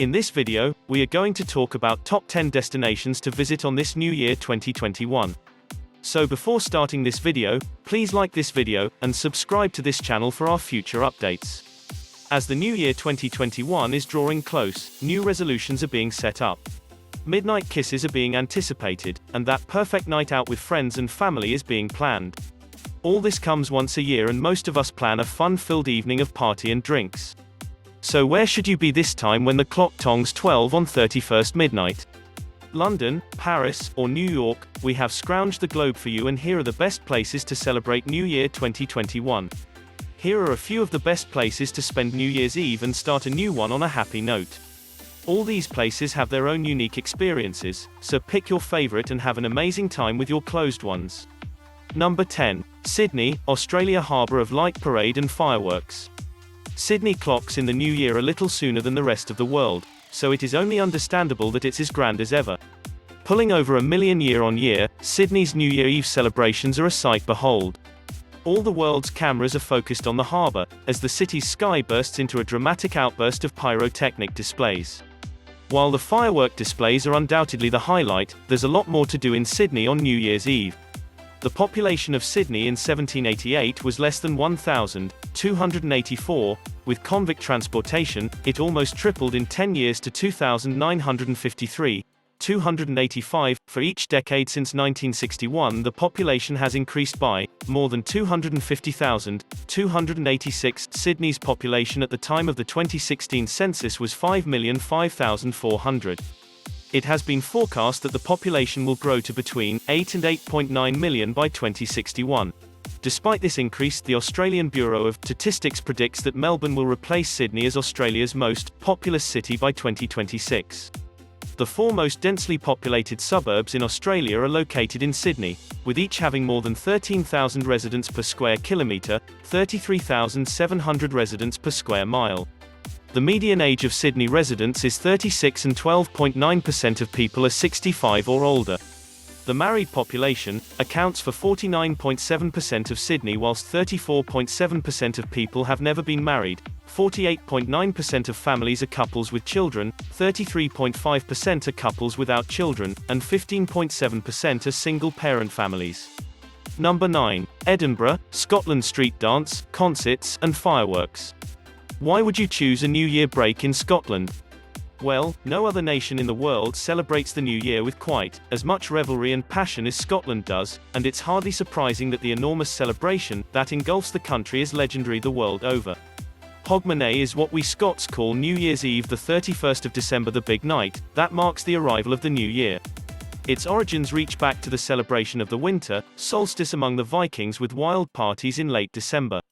In this video, we are going to talk about top 10 destinations to visit on this new year 2021. So before starting this video, please like this video, and subscribe to this channel for our future updates. As the new year 2021 is drawing close, new resolutions are being set up. Midnight kisses are being anticipated, and that perfect night out with friends and family is being planned. All this comes once a year and most of us plan a fun-filled evening of party and drinks. So where should you be this time when the clock tongs 12 on 31st midnight? London, Paris, or New York? We have scrounged the globe for you, and here are the best places to celebrate New Year 2021. Here are a few of the best places to spend New Year's Eve and start a new one on a happy note. All these places have their own unique experiences, so pick your favorite and have an amazing time with your closed ones. Number 10. Sydney, Australia. Harbour of Light Parade and Fireworks. Sydney clocks in the new year a little sooner than the rest of the world, so it is only understandable that it's as grand as ever. Pulling over 1 million year on year, Sydney's New Year Eve celebrations are a sight behold. All the world's cameras are focused on the harbour, as the city's sky bursts into a dramatic outburst of pyrotechnic displays. While the firework displays are undoubtedly the highlight, there's a lot more to do in Sydney on New Year's Eve. The population of Sydney in 1788 was less than 1,284. With convict transportation, it almost tripled in 10 years to 2,953, 285. For each decade since 1961, the population has increased by more than 250,000, 286. Sydney's population at the time of the 2016 census was 5,005,400. It has been forecast that the population will grow to between 8 and 8.9 million by 2061. Despite this increase, the Australian Bureau of Statistics predicts that Melbourne will replace Sydney as Australia's most populous city by 2026. The four most densely populated suburbs in Australia are located in Sydney, with each having more than 13,000 residents per square kilometre, 33,700 residents per square mile. The median age of Sydney residents is 36 and 12.9% of people are 65 or older. The married population accounts for 49.7% of Sydney, whilst 34.7% of people have never been married, 48.9% of families are couples with children, 33.5% are couples without children, and 15.7% are single-parent families. Number 9. Edinburgh, Scotland. Street dance, concerts, and fireworks. Why would you choose a New Year break in Scotland? Well, no other nation in the world celebrates the New Year with quite as much revelry and passion as Scotland does, and it's hardly surprising that the enormous celebration that engulfs the country is legendary the world over. Hogmanay is what we Scots call New Year's Eve, the 31st of December, the big night that marks the arrival of the new year. Its origins reach back to the celebration of the winter solstice among the Vikings, with wild parties in late December.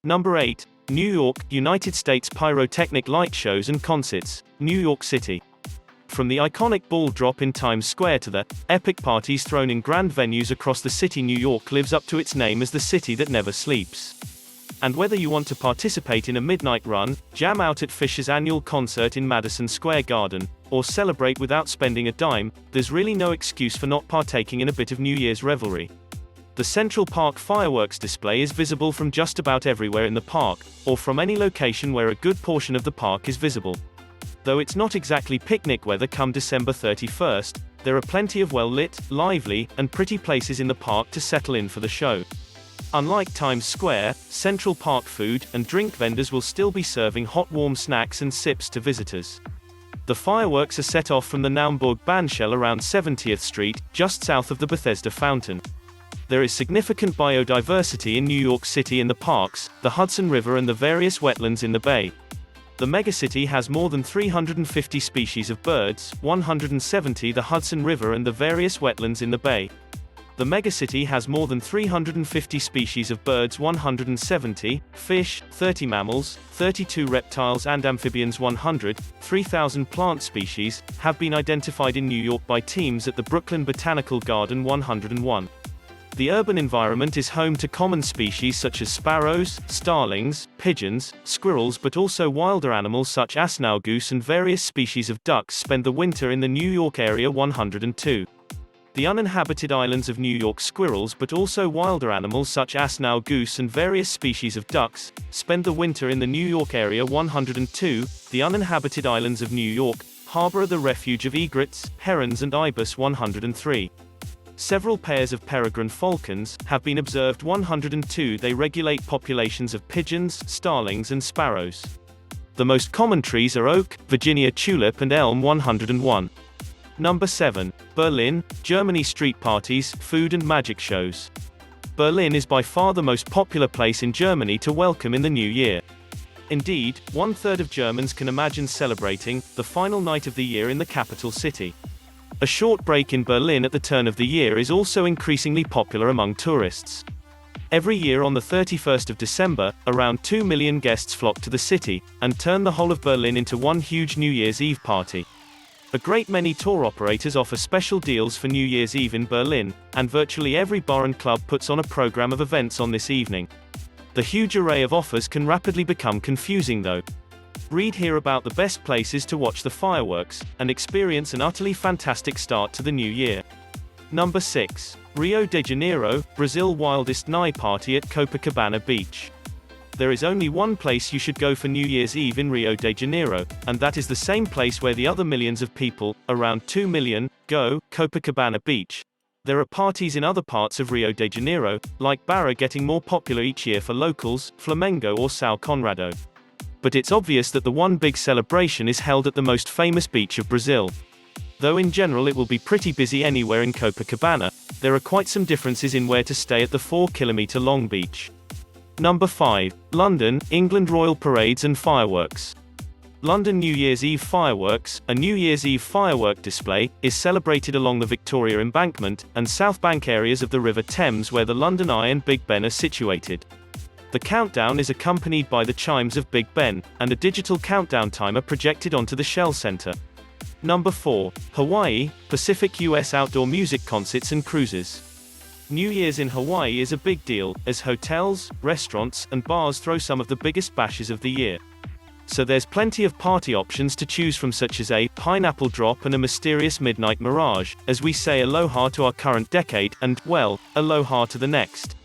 Number 8. New York, United States. Pyrotechnic light shows and concerts. New York City. From the iconic ball drop in Times Square to the epic parties thrown in grand venues across the city, New York lives up to its name as the city that never sleeps. And whether you want to participate in a midnight run, jam out at Fisher's annual concert in Madison Square Garden, or celebrate without spending a dime, there's really no excuse for not partaking in a bit of New Year's revelry. The Central Park fireworks display is visible from just about everywhere in the park, or from any location where a good portion of the park is visible. Though it's not exactly picnic weather come December 31st, there are plenty of well-lit, lively, and pretty places in the park to settle in for the show. Unlike Times Square, Central Park food and drink vendors will still be serving hot warm snacks and sips to visitors. The fireworks are set off from the Naumburg Bandshell around 70th Street, just south of the Bethesda Fountain. There is significant biodiversity in New York City in the parks, the Hudson River, and the various wetlands in the bay. The megacity has more than 350 species of birds, 170 the Hudson River and the various wetlands in the bay. The megacity has more than 350 species of birds, 170 fish, 30 mammals, 32 reptiles and amphibians, 3,000 plant species have been identified in New York by teams at the Brooklyn Botanical Garden. 101. The urban environment is home to common species such as sparrows, starlings, pigeons, squirrels, but also wilder animals such as snow goose and various species of ducks spend the winter in the New York area. 102. The uninhabited islands of New York squirrels, but also wilder animals such as snow goose and various species of ducks, spend the winter in the New York area. 102. The uninhabited islands of New York harbor the refuge of egrets, herons and ibis. 103. Several pairs of peregrine falcons have been observed. 102. They regulate populations of pigeons, starlings and sparrows. The most common trees are oak, Virginia tulip and elm. 101. Number 7. Berlin, Germany. Street parties, food and magic shows. Berlin is by far the most popular place in Germany to welcome in the new year. Indeed, 1/3 of Germans can imagine celebrating the final night of the year in the capital city. A short break in Berlin at the turn of the year is also increasingly popular among tourists. Every year on the 31st of December, around 2 million guests flock to the city, and turn the whole of Berlin into one huge New Year's Eve party. A great many tour operators offer special deals for New Year's Eve in Berlin, and virtually every bar and club puts on a program of events on this evening. The huge array of offers can rapidly become confusing though. Read here about the best places to watch the fireworks, and experience an utterly fantastic start to the new year. Number 6. Rio de Janeiro, Brazil. Wildest night party at Copacabana Beach. There is only one place you should go for New Year's Eve in Rio de Janeiro, and that is the same place where the other millions of people, around 2 million, go, Copacabana Beach. There are parties in other parts of Rio de Janeiro, like Barra, getting more popular each year for locals, Flamengo or São Conrado. But it's obvious that the one big celebration is held at the most famous beach of Brazil. Though in general it will be pretty busy anywhere in Copacabana, there are quite some differences in where to stay at the 4-kilometer long beach. Number 5. London, England. Royal parades and fireworks. London New Year's Eve fireworks. A New Year's Eve firework display is celebrated along the Victoria Embankment and South Bank areas of the River Thames, where the London Eye and Big Ben are situated. The countdown is accompanied by the chimes of Big Ben, and a digital countdown timer projected onto the Shell Center. Number 4. Hawaii, Pacific. US outdoor music concerts and cruises. New Year's in Hawaii is a big deal, as hotels, restaurants, and bars throw some of the biggest bashes of the year. So there's plenty of party options to choose from, such as a pineapple drop and a mysterious midnight mirage, as we say aloha to our current decade, and, well, aloha to the next.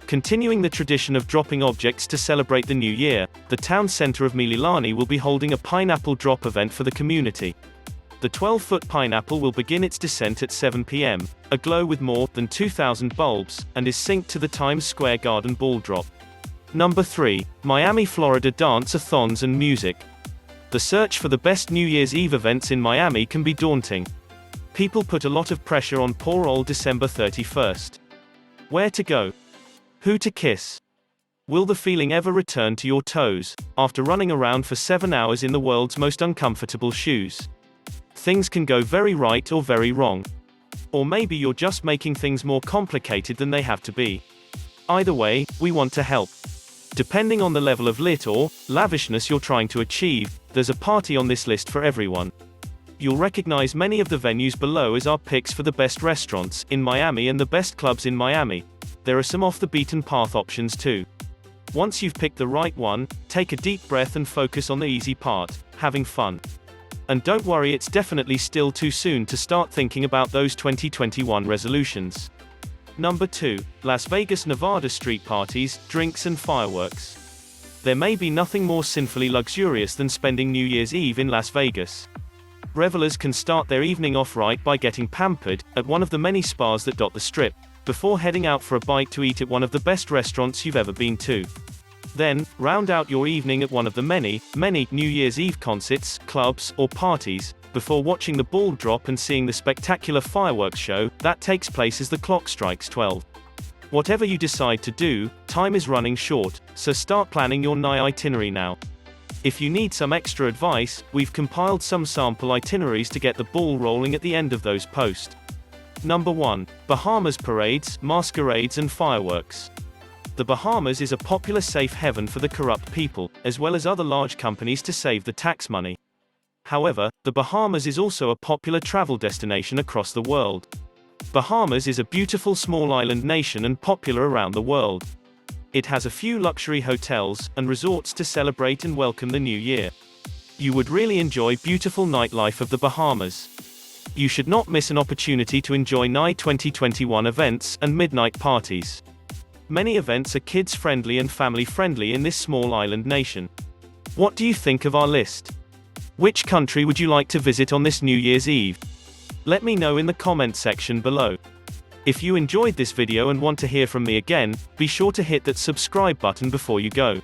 Continuing the tradition of dropping objects to celebrate the new year, the town center of Mililani will be holding a pineapple drop event for the community. The 12-foot pineapple will begin its descent at 7 p.m., aglow with more than 2,000 bulbs, and is synced to the Times Square Garden ball drop. Number 3. Miami, Florida. Dance-a-thons and music. The search for the best New Year's Eve events in Miami can be daunting. People put a lot of pressure on poor old December 31st. Where to go? Who to kiss? Will the feeling ever return to your toes, after running around for 7 hours in the world's most uncomfortable shoes? Things can go very right or very wrong. Or maybe you're just making things more complicated than they have to be. Either way, we want to help. Depending on the level of lit or lavishness you're trying to achieve, there's a party on this list for everyone. You'll recognize many of the venues below as our picks for the best restaurants in Miami and the best clubs in Miami. There are some off-the-beaten-path options too. Once you've picked the right one, take a deep breath and focus on the easy part, having fun. And don't worry, it's definitely still too soon to start thinking about those 2021 resolutions. Number 2. Las Vegas, Nevada. Street parties, drinks and fireworks. There may be nothing more sinfully luxurious than spending New Year's Eve in Las Vegas. Revelers can start their evening off right by getting pampered at one of the many spas that dot the strip, before heading out for a bite to eat at one of the best restaurants you've ever been to. Then, round out your evening at one of the many New Year's Eve concerts, clubs, or parties, before watching the ball drop and seeing the spectacular fireworks show that takes place as the clock strikes 12. Whatever you decide to do, time is running short, so start planning your night itinerary now. If you need some extra advice, we've compiled some sample itineraries to get the ball rolling at the end of those posts. Number 1. Bahamas parades, masquerades and fireworks. The Bahamas is a popular safe haven for the corrupt people, as well as other large companies to save the tax money. However, the Bahamas is also a popular travel destination across the world. Bahamas is a beautiful small island nation and popular around the world. It has a few luxury hotels and resorts to celebrate and welcome the new year. You would really enjoy beautiful nightlife of the Bahamas. You should not miss an opportunity to enjoy NI 2021 events and midnight parties. Many events are kids-friendly and family-friendly in this small island nation. What do you think of our list? Which country would you like to visit on this New Year's Eve? Let me know in the comment section below. If you enjoyed this video and want to hear from me again, be sure to hit that subscribe button before you go.